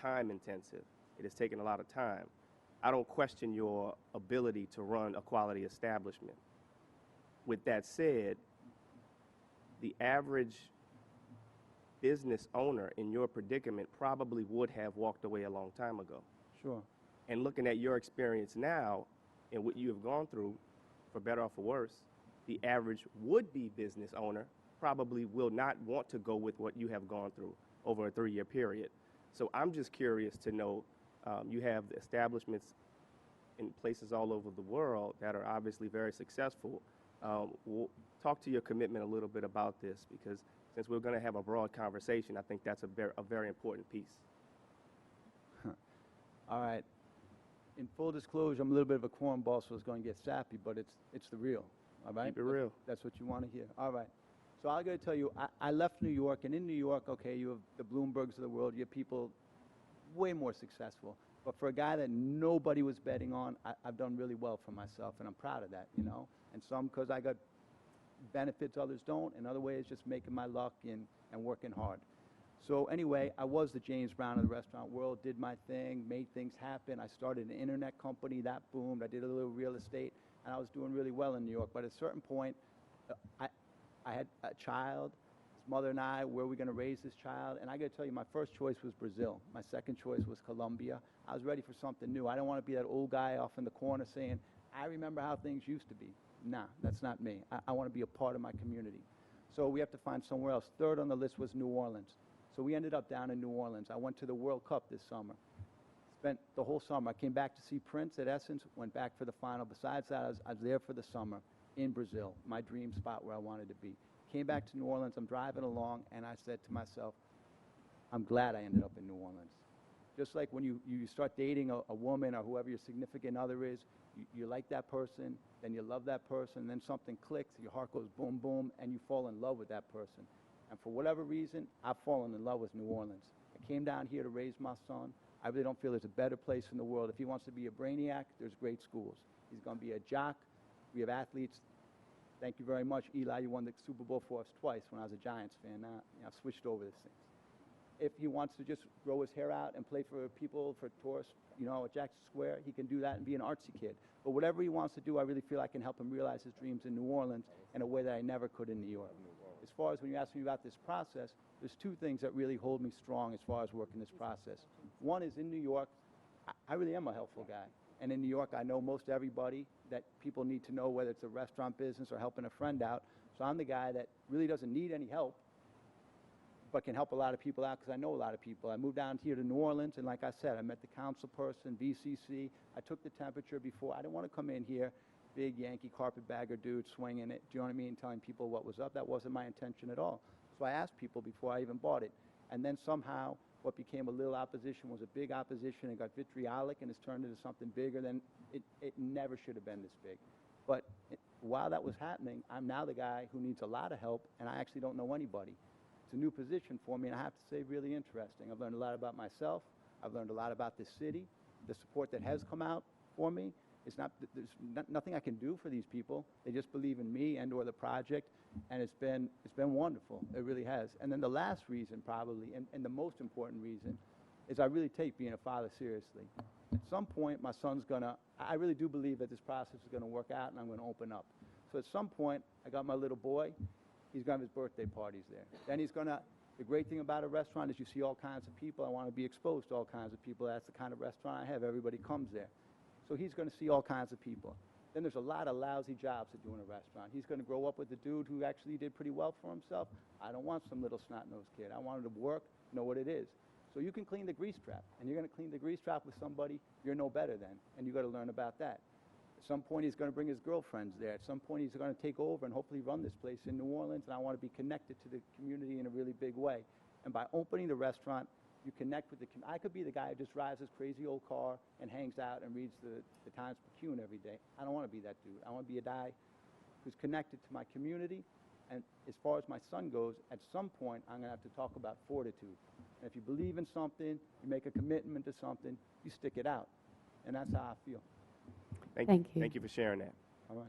time intensive. It has taken a lot of time. I don't question your ability to run a quality establishment. With that said, the average business owner in your predicament probably would have walked away a long time ago. Sure. And looking at your experience now and what you have gone through, for better or for worse, the average would-be business owner probably will not want to go with what you have gone through over a 3-year period. So I'm just curious to know, you have establishments in places all over the world that are obviously very successful. We'll talk to your commitment a little bit about this, because since we're going to have a broad conversation, I think that's a very important piece. All right. In full disclosure, I'm a little bit of a cornball, so it's going to get sappy, but it's the real. All right? Keep it real. That's what you want to hear. All right. So I got to tell you, I left New York, and in New York, okay, you have the Bloombergs of the world. You have people way more successful. But for a guy that nobody was betting on, I've done really well for myself, and I'm proud of that, you know. And some because I got benefits others don't, and other ways just making my luck and working hard. So anyway, I was the James Brown of the restaurant world, did my thing, made things happen. I started an internet company, that boomed. I did a little real estate, and I was doing really well in New York. But at a certain point, I had a child, his mother and I, where are we going to raise this child? And I got to tell you, my first choice was Brazil. My second choice was Colombia. I was ready for something new. I don't want to be that old guy off in the corner saying, I remember how things used to be. Nah, that's not me. I want to be a part of my community. So we have to find somewhere else. Third on the list was New Orleans. So we ended up down in New Orleans. I went to the World Cup this summer. Spent the whole summer. I came back to see Prince at Essence, went back for the final. Besides that, I was there for the summer in Brazil, my dream spot where I wanted to be. Came back to New Orleans. I'm driving along, and I said to myself, I'm glad I ended up in New Orleans. Just like when you start dating a woman or whoever your significant other is, you like that person, then you love that person, then something clicks, your heart goes boom, boom, and you fall in love with that person. And for whatever reason, I've fallen in love with New Orleans. I came down here to raise my son. I really don't feel there's a better place in the world. If he wants to be a brainiac, there's great schools. He's going to be a jock. We have athletes. Thank you very much, Eli. You won the Super Bowl for us twice when I was a Giants fan. Now I've switched over this thing. If he wants to just grow his hair out and play for people, for tourists, you know, at Jackson Square, he can do that and be an artsy kid. But whatever he wants to do, I really feel I can help him realize his dreams in New Orleans in a way that I never could in New York. As far as when you ask me about this process, there's two things that really hold me strong as far as working this process. One is in New York, I really am a helpful guy. And in New York, I know most everybody that people need to know, whether it's a restaurant business or helping a friend out. So I'm the guy that really doesn't need any help, but can help a lot of people out because I know a lot of people. I moved down here to New Orleans, and like I said, I met the council person, VCC. I took the temperature before. I didn't want to come in here, big Yankee carpetbagger dude swinging it, do you know what I mean, telling people what was up. That wasn't my intention at all. So I asked people before I even bought it. And then somehow what became a little opposition was a big opposition. It got vitriolic, and it's turned into something bigger than it never should have been this big. But while that was happening, I'm now the guy who needs a lot of help, and I actually don't know anybody. It's a new position for me, and I have to say really interesting. I've learned a lot about myself. I've learned a lot about this city. The support that has come out for me, there's nothing I can do for these people. They just believe in me and or the project, and it's been wonderful. It really has. And then the last reason probably, and the most important reason, is I really take being a father seriously. At some point, my son's I really do believe that this process is going to work out, and I'm going to open up. So at some point, I got my little boy. He's going to have his birthday parties there. Then the great thing about a restaurant is you see all kinds of people. I want to be exposed to all kinds of people. That's the kind of restaurant I have. Everybody comes there. So he's going to see all kinds of people. Then there's a lot of lousy jobs to do in a restaurant. He's going to grow up with a dude who actually did pretty well for himself. I don't want some little snot-nosed kid. I want him to work, know what it is. So you can clean the grease trap, and you're going to clean the grease trap with somebody you're no better than, and you've got to learn about that. At some point, he's going to bring his girlfriends there. At some point, he's going to take over and hopefully run this place in New Orleans, and I want to be connected to the community in a really big way. And by opening the restaurant, you connect with the community. I could be the guy who just drives his crazy old car and hangs out and reads the Times-Picayune every day. I don't want to be that dude. I want to be a guy who's connected to my community. And as far as my son goes, at some point, I'm going to have to talk about fortitude. And if you believe in something, you make a commitment to something, you stick it out. And that's how I feel. Thank you. Thank you for sharing that. All right.